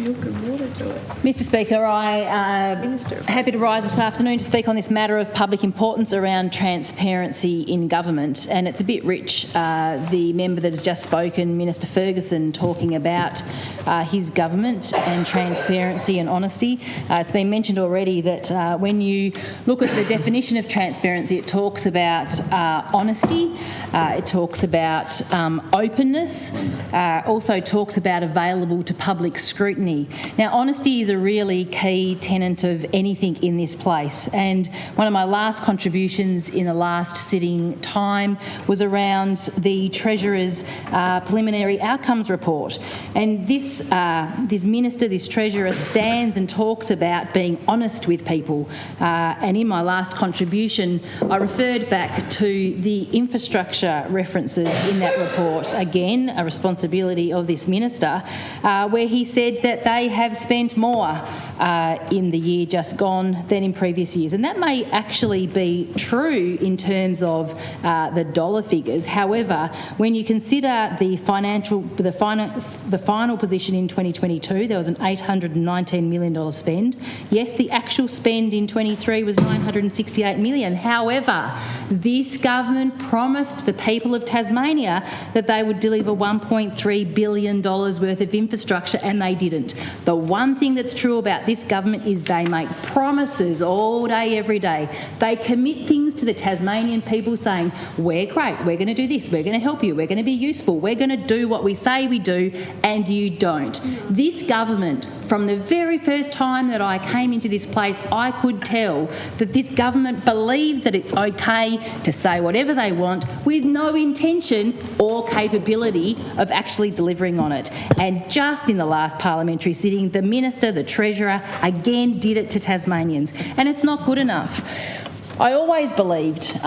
milk and water to it. Mr Speaker, I am happy to rise this afternoon to speak on this matter of public importance around transparency in government. And it's a bit rich, the member that has just spoken, Minister Ferguson, talking about his government and transparency and honesty. It's been mentioned already that when you look at the definition of transparency, it talks about honesty, it talks about openness, also talks about available to public scrutiny. Now, honesty is a really key tenet of anything in this place, and one of my last contributions in the last sitting time was around the Treasurer's preliminary outcomes report. And this Minister, this Treasurer, stands and talks about being honest with people. And in my last contribution, I referred back to the infrastructure references in that report, again, a responsibility of this Minister, where he said that they have spent more in the year just gone than in previous years. And that may actually be true in terms of the dollar figures. However, when you consider the final position in 2022, there was an $819 million spend. Yes, the actual spend in 23 was $968 million. However, this government promised the people of Tasmania that they would deliver $1.3 billion worth of infrastructure, and they didn't. The one thing that's true about this government is they make promises all day, every day. They commit things to the Tasmanian people saying, we're great, we're going to do this, we're going to help you, we're going to be useful, we're going to do what we say we do, and you don't. This government, from the very first time that I came into this place, I could tell that this government believes that it's okay to say whatever they want with no intention or capability of actually delivering on it. And just in the last parliamentary sitting, the Minister, the Treasurer, again did it to Tasmanians. And it's not good enough. I always believed,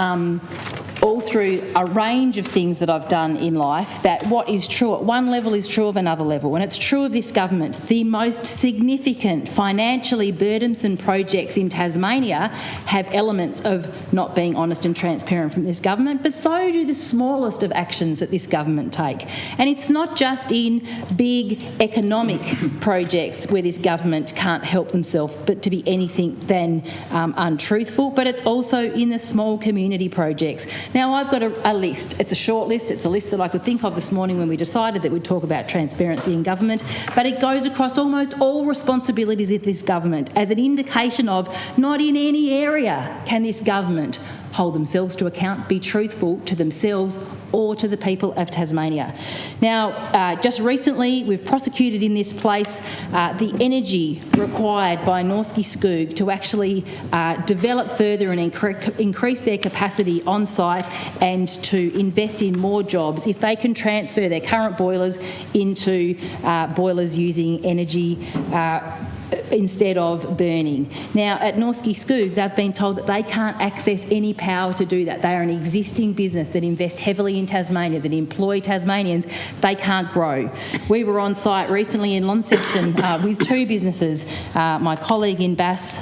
all through a range of things that I've done in life, that what is true at one level is true of another level. And it's true of this government. The most significant financially burdensome projects in Tasmania have elements of not being honest and transparent from this government, but so do the smallest of actions that this government take. And it's not just in big economic projects where this government can't help themselves but to be anything than untruthful, but it's also in the small community projects. Now, I've got a list. It's a short list. It's a list that I could think of this morning when we decided that we'd talk about transparency in government, but it goes across almost all responsibilities of this government as an indication of not in any area can this government hold themselves to account, be truthful to themselves or to the people of Tasmania. Now, just recently, we've prosecuted in this place the energy required by Norske Skog to actually develop further and increase their capacity on site and to invest in more jobs if they can transfer their current boilers into boilers using energy instead of burning. Now, at Norske Skog, they've been told that they can't access any power to do that. They are an existing business that invest heavily in Tasmania, that employ Tasmanians. They can't grow. We were on site recently in Launceston with two businesses, my colleague in Bass,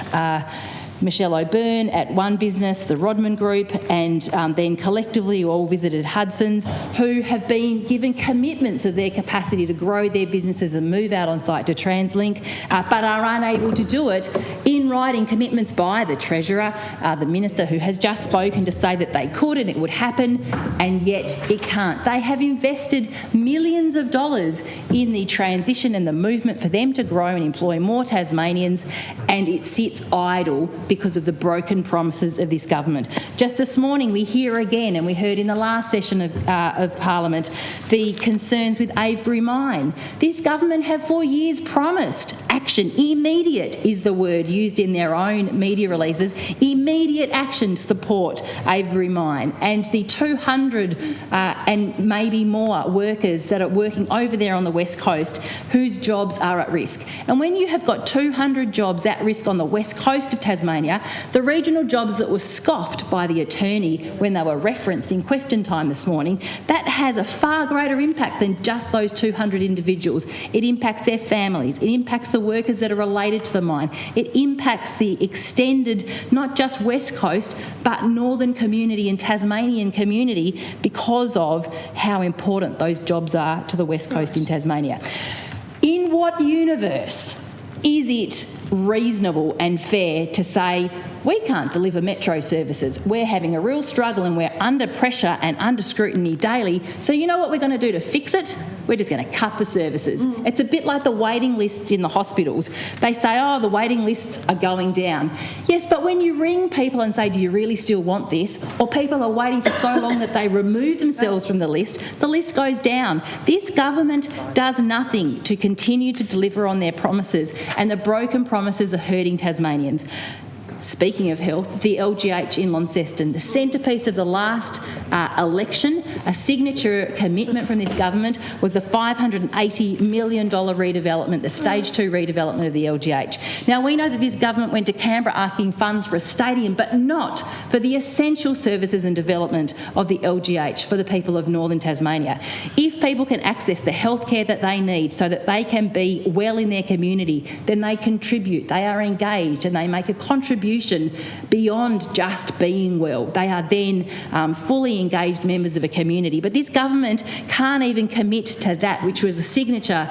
Michelle O'Byrne at one business, the Rodman Group, and then collectively we all visited Hudson's, who have been given commitments of their capacity to grow their businesses and move out on site to TransLink, but are unable to do it in writing commitments by the Treasurer, the Minister, who has just spoken to say that they could and it would happen, and yet it can't. They have invested millions of dollars in the transition and the movement for them to grow and employ more Tasmanians, and it sits idle because of the broken promises of this government. Just this morning we hear again, and we heard in the last session of Parliament, the concerns with Avebury Mine. This government have for years promised action. Immediate is the word used in their own media releases. Immediate action to support Avebury Mine and the 200 and maybe more workers that are working over there on the West Coast whose jobs are at risk. And when you have got 200 jobs at risk on the West Coast of Tasmania, the regional jobs that were scoffed by the attorney when they were referenced in question time this morning, that has a far greater impact than just those 200 individuals. It impacts their families. It impacts the workers that are related to the mine. It impacts the extended, not just West Coast, but northern community and Tasmanian community because of how important those jobs are to the West Coast in Tasmania. In what universe is it reasonable and fair to say we can't deliver metro services, we're having a real struggle and we're under pressure and under scrutiny daily, so you know what we're going to do to fix it? We're just going to cut the services. It's a bit like the waiting lists in the hospitals. They say, oh, the waiting lists are going down. Yes, but when you ring people and say, do you really still want this? Or people are waiting for so long that they remove themselves from the list goes down. This government does nothing to continue to deliver on their promises, and the broken promises are hurting Tasmanians. Speaking of health, the LGH in Launceston, the centrepiece of the last election, a signature commitment from this government was the $580 million redevelopment, the stage 2 redevelopment of the LGH. Now, we know that this government went to Canberra asking funds for a stadium, but not for the essential services and development of the LGH for the people of northern Tasmania. If people can access the healthcare that they need so that they can be well in their community, then they contribute, they are engaged, and they make a contribution beyond just being well. They are then fully engaged members of a community. But this government can't even commit to that, which was the signature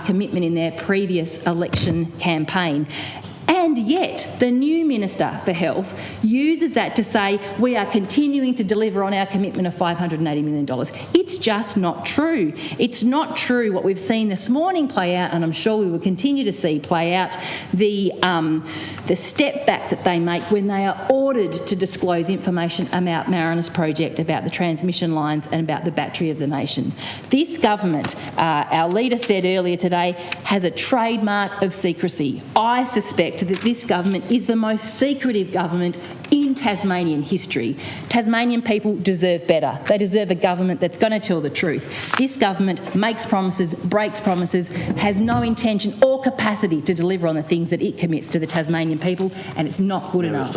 commitment in their previous election campaign. And yet, the new Minister for Health uses that to say we are continuing to deliver on our commitment of $580 million. It's just not true. It's not true what we've seen this morning play out, and I'm sure we will continue to see play out, the step back that they make when they are ordered to disclose information about Marinus Project, about the transmission lines and about the battery of the nation. This government, our leader said earlier today, has a trademark of secrecy. I suspect that this government is the most secretive government in Tasmanian history. Tasmanian people deserve better. They deserve a government that's going to tell the truth. This government makes promises, breaks promises, has no intention or capacity to deliver on the things that it commits to the Tasmanian people, and it's not good enough.